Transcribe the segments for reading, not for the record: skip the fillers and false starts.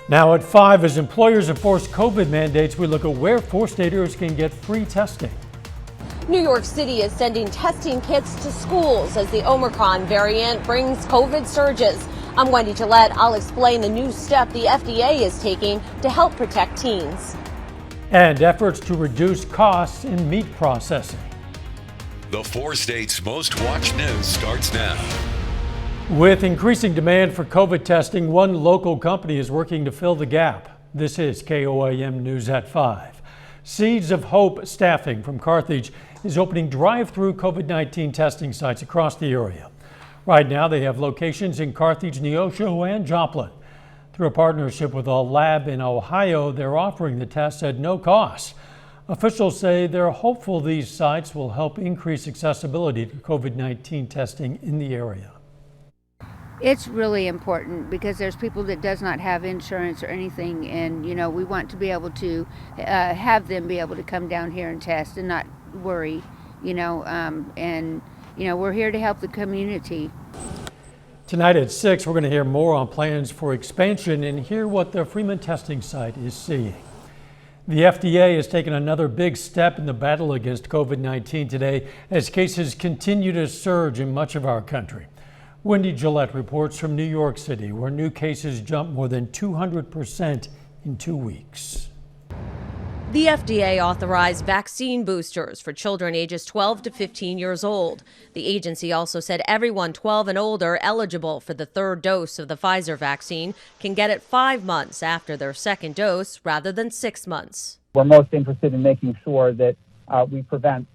Now at 5, as employers enforce COVID mandates, we look at where 4-staters can get free testing. New York City is sending testing kits to schools as the Omicron variant brings COVID surges. I'm Wendy Gillette. I'll explain the new step the FDA is taking to help protect teens. And efforts to reduce costs in meat processing. The 4 states' most watched news starts now. With increasing demand for COVID testing, one local company is working to fill the gap. This is KOAM News at 5. Seeds of Hope Staffing from Carthage is opening drive-through COVID-19 testing sites across the area. Right now, they have locations in Carthage, Neosho, and Joplin. Through a partnership with a lab in Ohio, they're offering the tests at no cost. Officials say they're hopeful these sites will help increase accessibility to COVID-19 testing in the area. It's really important because there's people that does not have insurance or anything, and we want to be able to have them be able to come down here and test and not worry, we're here to help the community. Tonight at 6, we're going to hear more on plans for expansion and hear what the Freeman testing site is seeing. The FDA has taken another big step in the battle against COVID-19 today as cases continue to surge in much of our country. Wendy Gillette reports from New York City, where new cases jumped more than 200% in 2 weeks. The FDA authorized vaccine boosters for children ages 12 to 15 years old. The agency also said everyone 12 and older eligible for the third dose of the Pfizer vaccine can get it 5 months after their second dose rather than 6 months. We're most interested in making sure that we prevent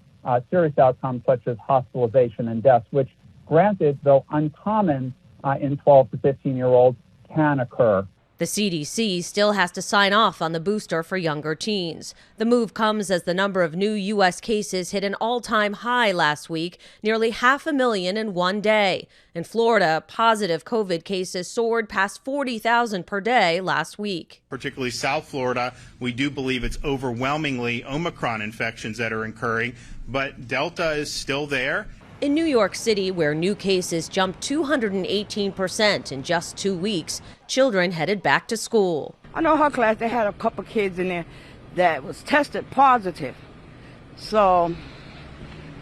serious outcomes such as hospitalization and deaths, which, granted, though uncommon in 12 to 15-year-olds, can occur. The CDC still has to sign off on the booster for younger teens. The move comes as the number of new U.S. cases hit an all-time high last week, nearly 500,000 in one day. In Florida, positive COVID cases soared past 40,000 per day last week. Particularly South Florida, we do believe it's overwhelmingly Omicron infections that are occurring, but Delta is still there. In New York City, where new cases jumped 218% in just 2 weeks, children headed back to school. I know her class, they had a couple kids in there that was tested positive. So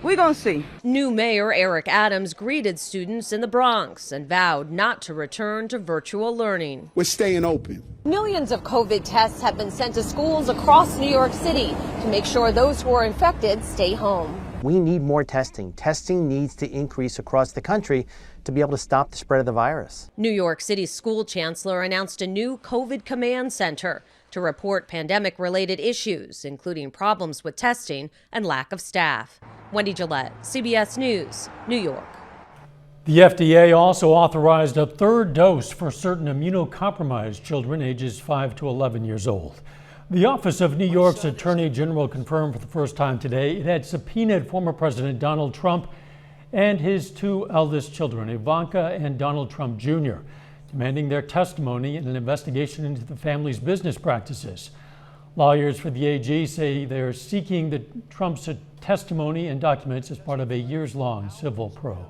we're going to see. New Mayor Eric Adams greeted students in the Bronx and vowed not to return to virtual learning. We're staying open. Millions of COVID tests have been sent to schools across New York City to make sure those who are infected stay home. We need more testing. Testing needs to increase across the country to be able to stop the spread of the virus. New York City school chancellor announced a new COVID command center to report pandemic-related issues, including problems with testing and lack of staff. Wendy Gillette, CBS News, New York. The FDA also authorized a third dose for certain immunocompromised children ages 5 to 11 years old. The Office of New York's Attorney General confirmed for the first time today it had subpoenaed former President Donald Trump and his 2 eldest children, Ivanka and Donald Trump Jr., demanding their testimony in an investigation into the family's business practices. Lawyers for the AG say they're seeking Trump's testimony and documents as part of a years-long civil probe.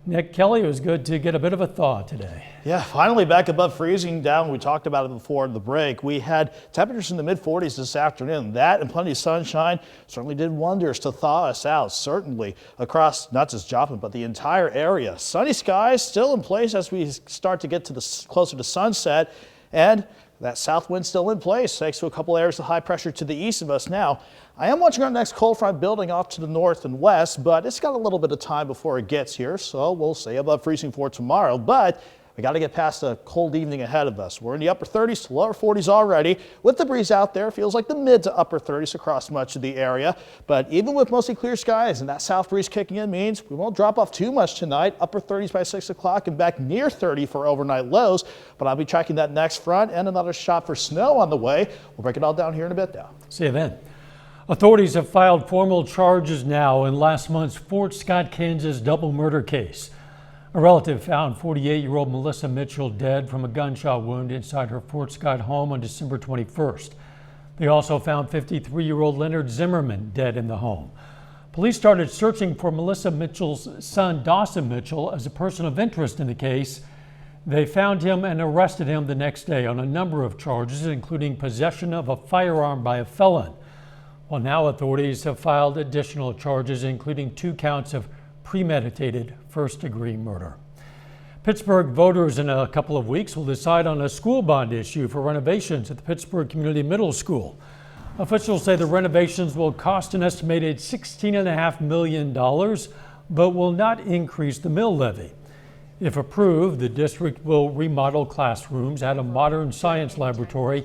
Nick Kelly, it was good to get a bit of a thaw today. Yeah, finally back above freezing down. We talked about it before the break. We had temperatures in the mid-40s this afternoon. That and plenty of sunshine certainly did wonders to thaw us out, certainly across not just Joplin, but the entire area. Sunny skies still in place as we start to get to closer to sunset, and that south wind still in place thanks to a couple areas of high pressure to the east of us now. I am watching our next cold front building off to the north and west, but it's got a little bit of time before it gets here, so we'll stay above freezing for tomorrow. But we got to get past a cold evening ahead of us. We're in the upper 30s to lower 40s already. With the breeze out there, feels like the mid to upper 30s across much of the area. But even with mostly clear skies and that south breeze kicking in means we won't drop off too much tonight. Upper 30s by 6 o'clock and back near 30 for overnight lows. But I'll be tracking that next front and another shot for snow on the way. We'll break it all down here in a bit now. See you then. Authorities have filed formal charges now in last month's Fort Scott, Kansas double murder case. A relative found 48-year-old Melissa Mitchell dead from a gunshot wound inside her Fort Scott home on December 21st. They also found 53-year-old Leonard Zimmerman dead in the home. Police started searching for Melissa Mitchell's son, Dawson Mitchell, as a person of interest in the case. They found him and arrested him the next day on a number of charges, including possession of a firearm by a felon. Well, now authorities have filed additional charges, including 2 counts of premeditated first-degree murder. Pittsburgh voters in a couple of weeks will decide on a school bond issue for renovations at the Pittsburgh Community Middle School. Officials say the renovations will cost an estimated $16.5 million, but will not increase the mill levy. If approved, the district will remodel classrooms, add a modern science laboratory,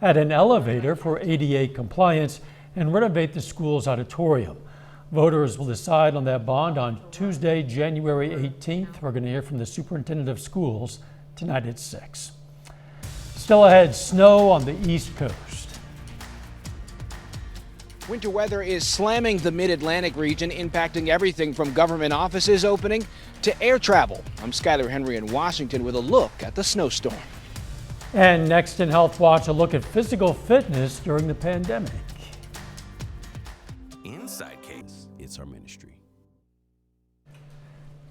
add an elevator for ADA compliance, and renovate the school's auditorium. Voters will decide on that bond on Tuesday, January 18th. We're going to hear from the superintendent of schools tonight at 6. Still ahead, snow on the East Coast. Winter weather is slamming the mid-Atlantic region, impacting everything from government offices opening to air travel. I'm Skyler Henry in Washington with a look at the snowstorm. And next in Health Watch, a look at physical fitness during the pandemic. Inside Case, it's our ministry.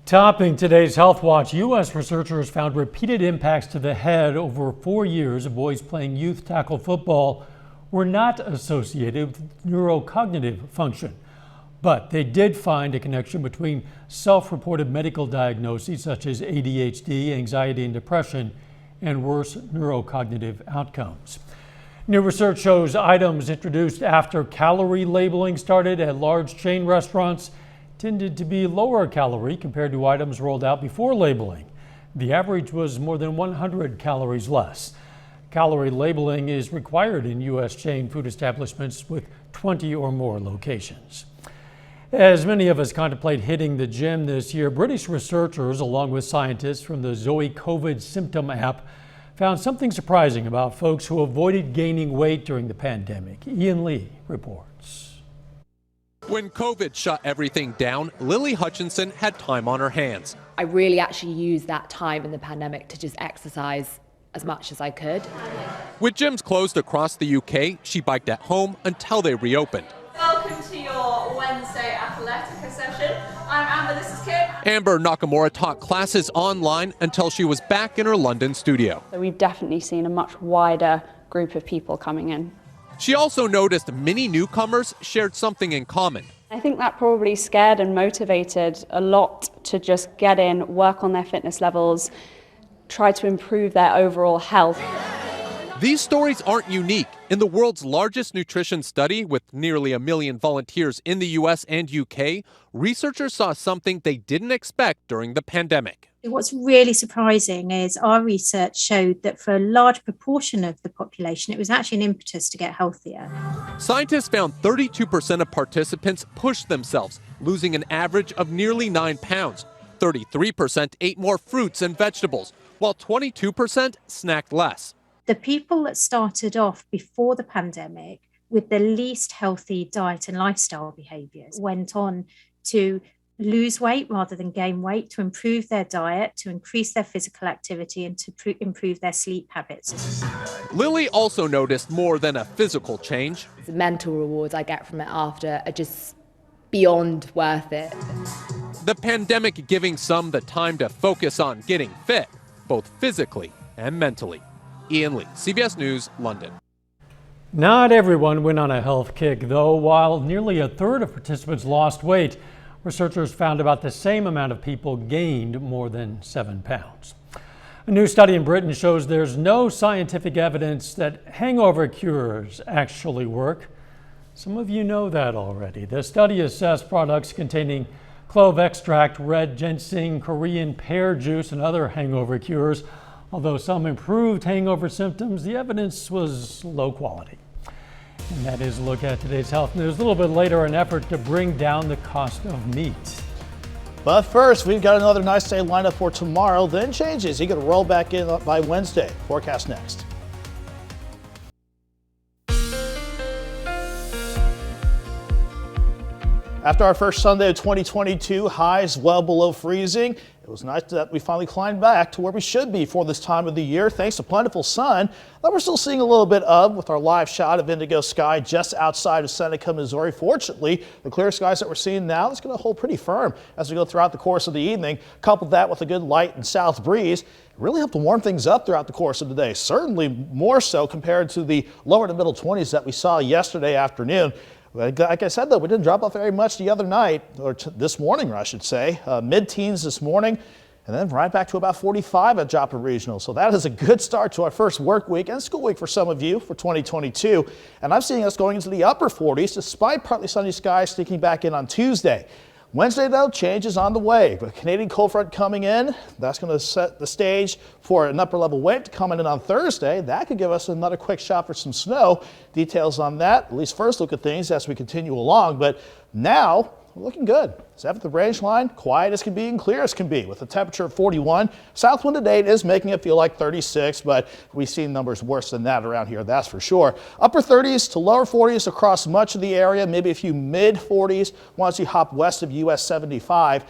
Topping today's Health Watch, U.S. researchers found repeated impacts to the head over 4 years of boys playing youth tackle football were not associated with neurocognitive function. But they did find a connection between self-reported medical diagnoses such as ADHD, anxiety, and depression, and worse neurocognitive outcomes. New research shows items introduced after calorie labeling started at large chain restaurants tended to be lower calorie compared to items rolled out before labeling. The average was more than 100 calories less. Calorie labeling is required in U.S. chain food establishments with 20 or more locations. As many of us contemplate hitting the gym this year, British researchers, along with scientists from the Zoe COVID symptom app, found something surprising about folks who avoided gaining weight during the pandemic. Ian Lee reports. When COVID shut everything down, Lily Hutchinson had time on her hands. I really actually used that time in the pandemic to just exercise as much as I could. With gyms closed across the UK, she biked at home until they reopened. Welcome to your Wednesday Athletica session. I'm Amber, this is Kim. Amber Nakamura taught classes online until she was back in her London studio. So we've definitely seen a much wider group of people coming in. She also noticed many newcomers shared something in common. I think that probably scared and motivated a lot to just get in, work on their fitness levels, try to improve their overall health. These stories aren't unique. In the world's largest nutrition study, with nearly 1 million volunteers in the US and UK, researchers saw something they didn't expect during the pandemic. What's really surprising is our research showed that for a large proportion of the population, it was actually an impetus to get healthier. Scientists found 32% of participants pushed themselves, losing an average of nearly 9 pounds. 33% ate more fruits and vegetables, while 22% snacked less. The people that started off before the pandemic with the least healthy diet and lifestyle behaviours went on to lose weight rather than gain weight, to improve their diet, to increase their physical activity, and to improve their sleep habits. Lily also noticed more than a physical change. The mental rewards I get from it after are just beyond worth it. The pandemic giving some the time to focus on getting fit, both physically and mentally. Ian Lee, CBS News, London. Not everyone went on a health kick, though. While nearly a third of participants lost weight, researchers found about the same amount of people gained more than 7 pounds. A new study in Britain shows there's no scientific evidence that hangover cures actually work. Some of you know that already. The study assessed products containing clove extract, red ginseng, Korean pear juice, and other hangover cures. Although some improved hangover symptoms, the evidence was low quality. And that is a look at today's health news. A little bit later, an effort to bring down the cost of meat. But first, we've got another nice day lineup for tomorrow, then changes. He could roll back in by Wednesday. Forecast next. After our first Sunday of 2022, highs well below freezing. It was nice that we finally climbed back to where we should be for this time of the year, thanks to plentiful sun that we're still seeing a little bit of with our live shot of indigo sky just outside of Seneca, Missouri. Fortunately, the clear skies that we're seeing now is going to hold pretty firm as we go throughout the course of the evening. Couple that with a good light and south breeze, it really helped to warm things up throughout the course of the day. Certainly more so compared to the lower to middle 20s that we saw yesterday afternoon. Like I said, though, we didn't drop off very much the other night, or this morning, I should say. Mid-teens this morning, and then right back to about 45 at Joplin Regional. So that is a good start to our first work week and school week for some of you for 2022. And I'm seeing us going into the upper 40s despite partly sunny skies sneaking back in on Tuesday. Wednesday, though, change is on the way. But Canadian cold front coming in, that's going to set the stage for an upper level wave to come in on Thursday. That could give us another quick shot for some snow. Details on that, at least first look at things as we continue along. But now, we're looking good. 7th range line, quiet as can be and clear as can be with a temperature of 41. South wind today is making it feel like 36, but we've seen numbers worse than that around here, that's for sure. Upper 30s to lower 40s across much of the area, maybe a few mid 40s once you hop west of US 75.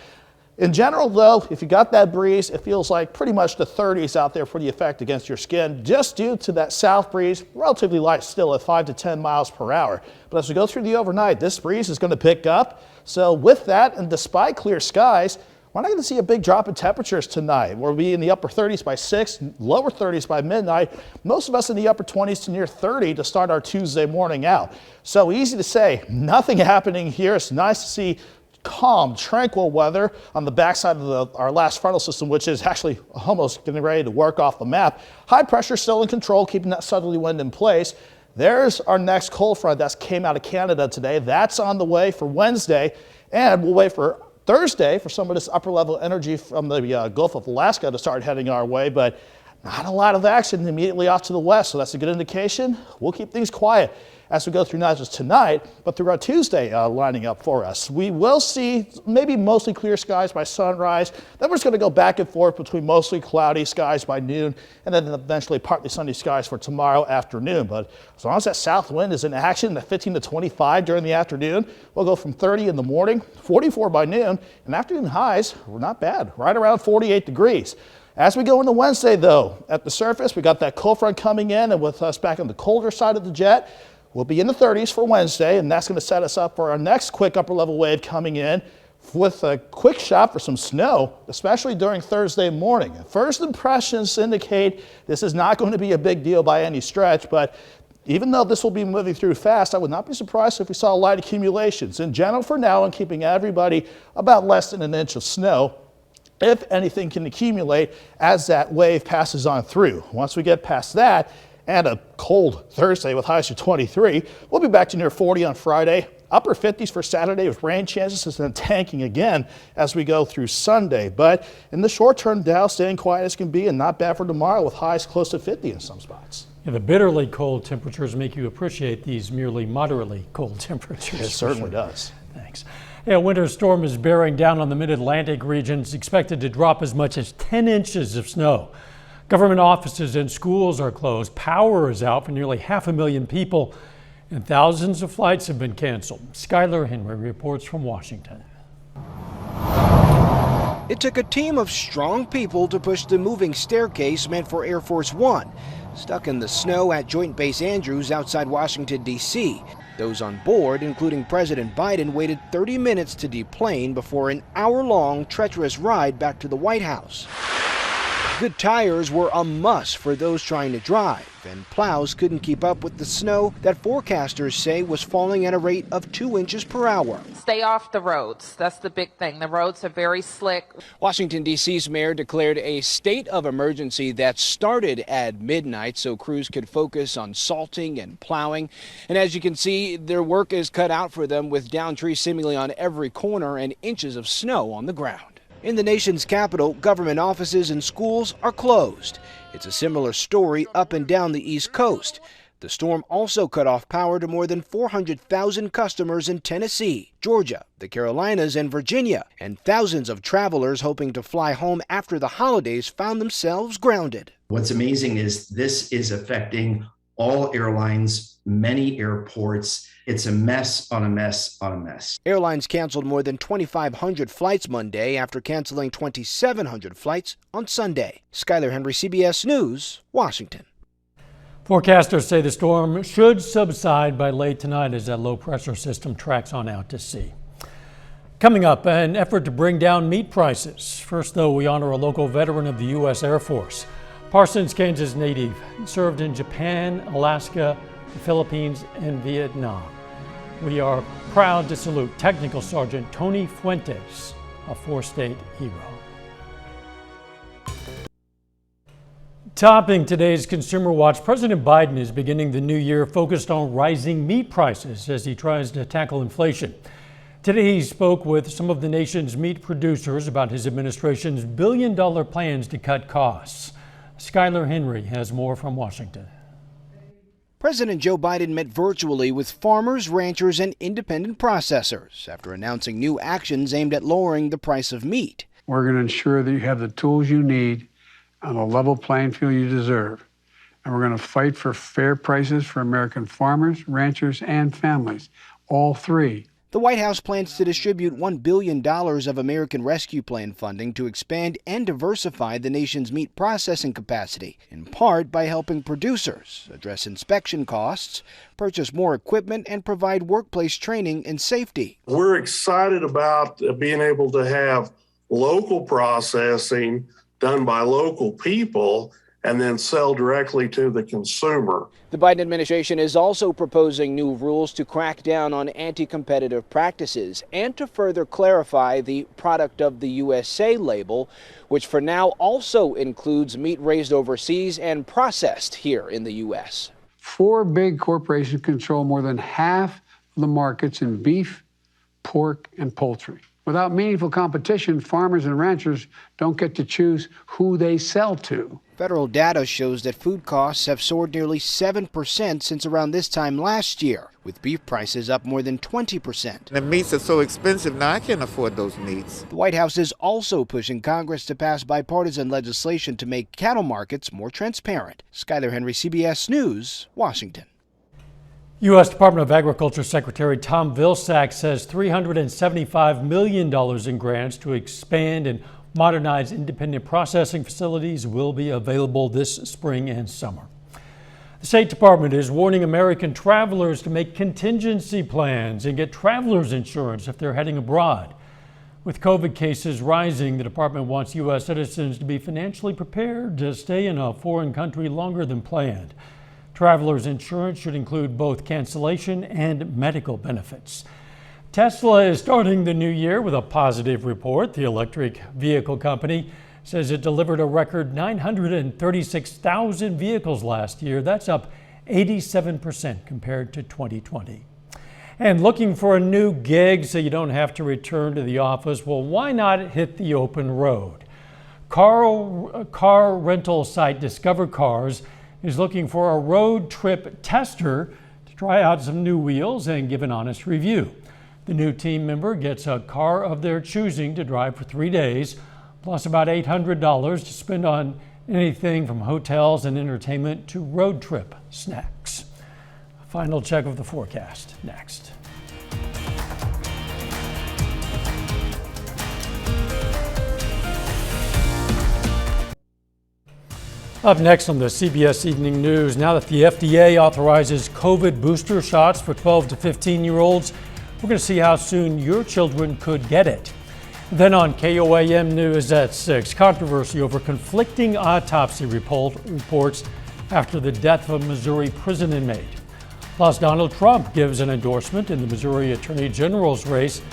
In general, though, if you got that breeze, it feels like pretty much the 30s out there for the effect against your skin, just due to that south breeze, relatively light still at 5 to 10 miles per hour. But as we go through the overnight, this breeze is going to pick up. So with that, and despite clear skies, we're not going to see a big drop in temperatures tonight. We'll be in the upper 30s by 6, lower 30s by midnight. Most of us in the upper 20s to near 30 to start our Tuesday morning out. So easy to say, nothing happening here. It's nice to see calm, tranquil weather on the backside of our last frontal system, which is actually almost getting ready to work off the map. High pressure still in control, keeping that southerly wind in place. There's our next cold front that came out of Canada today. That's on the way for Wednesday, and we'll wait for Thursday for some of this upper level energy from the Gulf of Alaska to start heading our way, but not a lot of action immediately off to the west, so that's a good indication. We'll keep things quiet as we go through not just tonight, but through our Tuesday lining up for us. We will see maybe mostly clear skies by sunrise. Then we're just going to go back and forth between mostly cloudy skies by noon, and then eventually partly sunny skies for tomorrow afternoon. But as long as that south wind is in action at 15 to 25 during the afternoon, we'll go from 30 in the morning, 44 by noon, and afternoon highs were not bad, right around 48 degrees. As we go into Wednesday, though, at the surface, we got that cold front coming in, and with us back on the colder side of the jet, we'll be in the 30s for Wednesday, and that's going to set us up for our next quick upper level wave coming in with a quick shot for some snow, especially during Thursday morning. First impressions indicate this is not going to be a big deal by any stretch, but even though this will be moving through fast, I would not be surprised if we saw light accumulations. In general, for now, I'm keeping everybody about less than an inch of snow, if anything can accumulate as that wave passes on through. Once we get past that, and a cold Thursday with highs to 23. We'll be back to near 40 on Friday. Upper 50s for Saturday with rain chances, and then tanking again as we go through Sunday. But in the short term, Dow staying quiet as can be, and not bad for tomorrow with highs close to 50 in some spots. Yeah, the bitterly cold temperatures make you appreciate these merely moderately cold temperatures. It certainly does. Thanks. Yeah, a winter storm is bearing down on the mid-Atlantic region. It's expected to drop as much as 10 inches of snow. Government offices and schools are closed. Power is out for nearly 500,000 people, and thousands of flights have been canceled. Skylar Henry reports from Washington. It took a team of strong people to push the moving staircase meant for Air Force One, stuck in the snow at Joint Base Andrews outside Washington, D.C. Those on board, including President Biden, waited 30 minutes to deplane before an hour-long treacherous ride back to the White House. Good tires were a must for those trying to drive, and plows couldn't keep up with the snow that forecasters say was falling at a rate of 2 inches per hour. Stay off the roads. That's the big thing. The roads are very slick. Washington, D.C.'s mayor declared a state of emergency that started at midnight so crews could focus on salting and plowing. And as you can see, their work is cut out for them with downed trees seemingly on every corner and inches of snow on the ground. In the nation's capital, government offices and schools are closed. It's a similar story up and down the East Coast. The storm also cut off power to more than 400,000 customers in Tennessee, Georgia, the Carolinas, and Virginia, and thousands of travelers hoping to fly home after the holidays found themselves grounded. What's amazing is this is affecting all airlines, many airports. It's a mess on a mess on a mess. Airlines canceled more than 2,500 flights Monday after canceling 2,700 flights on Sunday. Skyler Henry, CBS News, Washington. Forecasters say the storm should subside by late tonight as that low-pressure system tracks on out to sea. Coming up, an effort to bring down meat prices. First, though, we honor a local veteran of the U.S. Air Force. Parsons, Kansas native, served in Japan, Alaska, the Philippines, and Vietnam. We are proud to salute Technical Sergeant Tony Fuentes, a four-state hero. Topping today's Consumer Watch, President Biden is beginning the new year focused on rising meat prices as he tries to tackle inflation. Today he spoke with some of the nation's meat producers about his administration's billion-dollar plans to cut costs. Skyler Henry has more from Washington. President Joe Biden met virtually with farmers, ranchers, and independent processors after announcing new actions aimed at lowering the price of meat. We're going to ensure that you have the tools you need on a level playing field you deserve. And we're going to fight for fair prices for American farmers, ranchers, and families, all three. The White House plans to distribute $1 billion of American Rescue Plan funding to expand and diversify the nation's meat processing capacity, in part by helping producers address inspection costs, purchase more equipment, and provide workplace training and safety. We're excited about being able to have local processing done by local people and then sell directly to the consumer. The Biden administration is also proposing new rules to crack down on anti-competitive practices and to further clarify the product of the USA label, which for now also includes meat raised overseas and processed here in the U.S. 4 big corporations control more than half of the markets in beef, pork, and poultry. Without meaningful competition, farmers and ranchers don't get to choose who they sell to. Federal data shows that food costs have soared nearly 7% since around this time last year, with beef prices up more than 20%. The meats are so expensive now, I can't afford those meats. The White House is also pushing Congress to pass bipartisan legislation to make cattle markets more transparent. Skyler Henry, CBS News, Washington. U.S. Department of Agriculture Secretary Tom Vilsack says $375 million in grants to expand and modernize independent processing facilities will be available this spring and summer. The State Department is warning American travelers to make contingency plans and get traveler's insurance if they're heading abroad. With COVID cases rising, the department wants U.S. citizens to be financially prepared to stay in a foreign country longer than planned. Traveler's insurance should include both cancellation and medical benefits. Tesla is starting the new year with a positive report. The electric vehicle company says it delivered a record 936,000 vehicles last year. That's up 87% compared to 2020. And looking for a new gig so you don't have to return to the office? Well, why not hit the open road? Car rental site Discover Cars is looking for a road trip tester to try out some new wheels and give an honest review. The new team member gets a car of their choosing to drive for 3 days, plus about $800 to spend on anything from hotels and entertainment to road trip snacks. A final check of the forecast next. Up next on the CBS Evening News, now that the FDA authorizes COVID booster shots for 12 to 15-year-olds, we're going to see how soon your children could get it. Then on KOAM News at 6, controversy over conflicting autopsy reports after the death of a Missouri prison inmate. Plus, Donald Trump gives an endorsement in the Missouri Attorney General's race,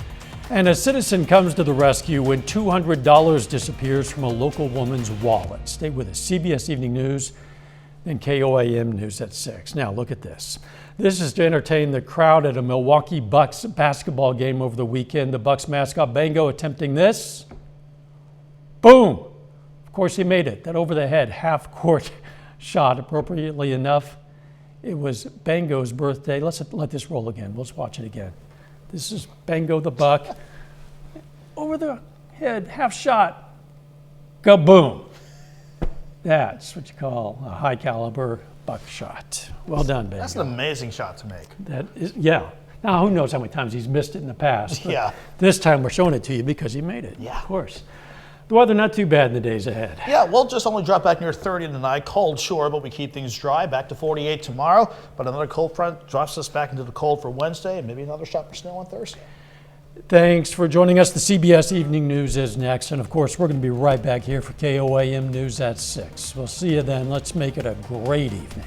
and a citizen comes to the rescue when $200 disappears from a local woman's wallet. Stay with us. CBS Evening News, then KOAM News at 6. Now look at this. This is to entertain the crowd at a Milwaukee Bucks basketball game over the weekend. The Bucks mascot Bango attempting this. Boom! Of course he made it. That over the head half-court shot, appropriately enough. It was Bango's birthday. Let's let this roll again. Let's watch it again. This is Bango the Buck. Over the head, half shot. Kaboom. That's what you call a high caliber buckshot. Well done, baby. That's an amazing shot to make. That is, yeah. Now, who knows how many times he's missed it in the past. Yeah. This time we're showing it to you because he made it. Yeah. Of course. The weather not too bad in the days ahead. Yeah, we'll just only drop back near 30 tonight. Cold, sure, but we keep things dry. Back to 48 tomorrow. But another cold front drops us back into the cold for Wednesday, and maybe another shot for snow on Thursday. Thanks for joining us. The CBS Evening News is next. And of course, we're going to be right back here for KOAM News at 6. We'll see you then. Let's make it a great evening.